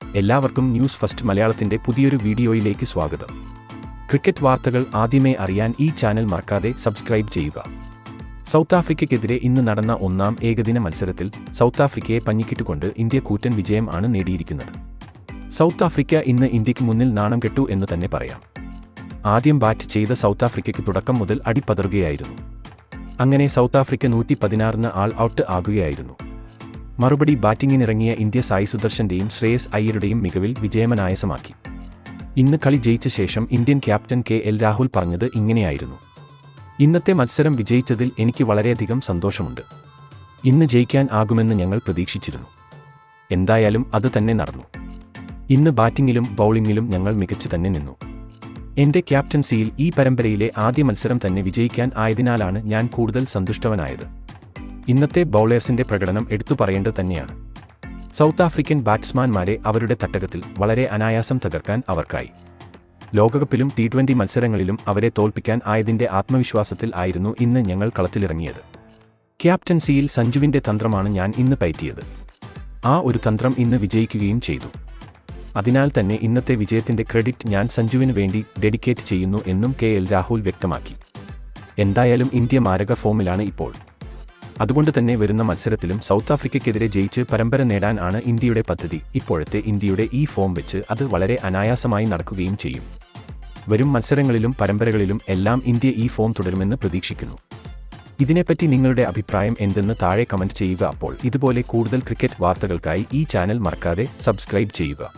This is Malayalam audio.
എല്ലാവർക്കും ന്യൂസ് ഫസ്റ്റ് മലയാളത്തിന്റെ പുതിയൊരു വീഡിയോയിലേക്ക് സ്വാഗതം. ക്രിക്കറ്റ് വാർത്തകൾ ആദ്യമേ അറിയാൻ ഈ ചാനൽ മറക്കാതെ സബ്സ്ക്രൈബ് ചെയ്യുക. സൗത്ത് ആഫ്രിക്കയ്ക്കെതിരെ ഇന്ന് നടന്ന ഒന്നാം ഏകദിന മത്സരത്തിൽ സൗത്ത് ആഫ്രിക്കയെ പഞ്ഞിക്കിട്ടുകൊണ്ട് ഇന്ത്യ കൂറ്റൻ വിജയം ആണ് നേടിയിരിക്കുന്നത്. സൗത്ത് ആഫ്രിക്ക ഇന്ന് ഇന്ത്യക്ക് മുന്നിൽ നാണം കെട്ടു എന്ന് തന്നെ പറയാം. ആദ്യം ബാറ്റ് ചെയ്ത സൗത്ത് ആഫ്രിക്കയ്ക്ക് തുടക്കം മുതൽ അടിപതറുകയായിരുന്നു. അങ്ങനെ സൗത്ത് ആഫ്രിക്ക 116 ആൾ ഔട്ട് ആകുകയായിരുന്നു. മറുപടി ബാറ്റിംഗിനിറങ്ങിയ ഇന്ത്യ സായി സുദർശന്റെയും ശ്രേയസ് അയ്യരുടെയും മികവിൽ വിജയമനായാസമാക്കി. ഇന്ന് കളി ജയിച്ച ശേഷം ഇന്ത്യൻ ക്യാപ്റ്റൻ KL രാഹുൽ പറഞ്ഞത് ഇങ്ങനെയായിരുന്നു: ഇന്നത്തെ മത്സരം വിജയിച്ചതിൽ എനിക്ക് വളരെയധികം സന്തോഷമുണ്ട്. ഇന്ന് ജയിക്കാൻ ആകുമെന്ന് ഞങ്ങൾ പ്രതീക്ഷിച്ചിരുന്നു. എന്തായാലും അത് തന്നെ നടന്നു. ഇന്ന് ബാറ്റിംഗിലും ബൗളിംഗിലും ഞങ്ങൾ മികച്ചു തന്നെ നിന്നു. എന്റെ ക്യാപ്റ്റൻസിയിൽ ഈ പരമ്പരയിലെ ആദ്യ മത്സരം തന്നെ വിജയിക്കാൻ ആയതിനാലാണ് ഞാൻ കൂടുതൽ സന്തുഷ്ടവനായത്. ഇന്നത്തെ ബൗളേഴ്സിന്റെ പ്രകടനം എടുത്തു പറയേണ്ടത് തന്നെയാണ്. സൗത്ത് ആഫ്രിക്കൻ ബാറ്റ്സ്മാൻമാരെ അവരുടെ തട്ടകത്തിൽ വളരെ അനായാസം തകർക്കാൻ അവർക്കായി. ലോകകപ്പിലും T20 മത്സരങ്ങളിലും അവരെ തോൽപ്പിക്കാൻ ആയതിന്റെ ആത്മവിശ്വാസത്തിൽ ആയിരുന്നു ഇന്ന് ഞങ്ങൾ കളത്തിലിറങ്ങിയത്. ക്യാപ്റ്റൻസിയിൽ സഞ്ജുവിന്റെ തന്ത്രമാണ് ഞാൻ ഇന്ന് പയറ്റിയത്. ആ ഒരു തന്ത്രം ഇന്ന് വിജയിക്കുകയും ചെയ്തു. അതിനാൽ തന്നെ ഇന്നത്തെ വിജയത്തിന്റെ ക്രെഡിറ്റ് ഞാൻ സഞ്ജുവിന് വേണ്ടി ഡെഡിക്കേറ്റ് ചെയ്യുന്നു എന്നും KL രാഹുൽ വ്യക്തമാക്കി. എന്തായാലും ഇന്ത്യ മാരക ഫോമിലാണ് ഇപ്പോൾ. അതുകൊണ്ട് തന്നെ വരുന്ന മത്സരത്തിലും സൗത്ത് ആഫ്രിക്കയ്ക്കെതിരെ ജയിച്ച് പരമ്പര നേടാൻ ആണ് ഇന്ത്യയുടെ പദ്ധതി. ഇപ്പോഴത്തെ ഇന്ത്യയുടെ ഈ ഫോം വെച്ച് അത് വളരെ അനായാസമായി നടക്കുകയും ചെയ്യും. വരും മത്സരങ്ങളിലും പരമ്പരകളിലും എല്ലാം ഇന്ത്യ ഈ ഫോം തുടരുമെന്ന് പ്രതീക്ഷിക്കുന്നു. ഇതിനെപ്പറ്റി നിങ്ങളുടെ അഭിപ്രായം എന്തെന്ന് താഴെ കമന്റ് ചെയ്യുക. അപ്പോൾ ഇതുപോലെ കൂടുതൽ ക്രിക്കറ്റ് വാർത്തകൾക്കായി ഈ ചാനൽ മറക്കാതെ സബ്സ്ക്രൈബ് ചെയ്യുക.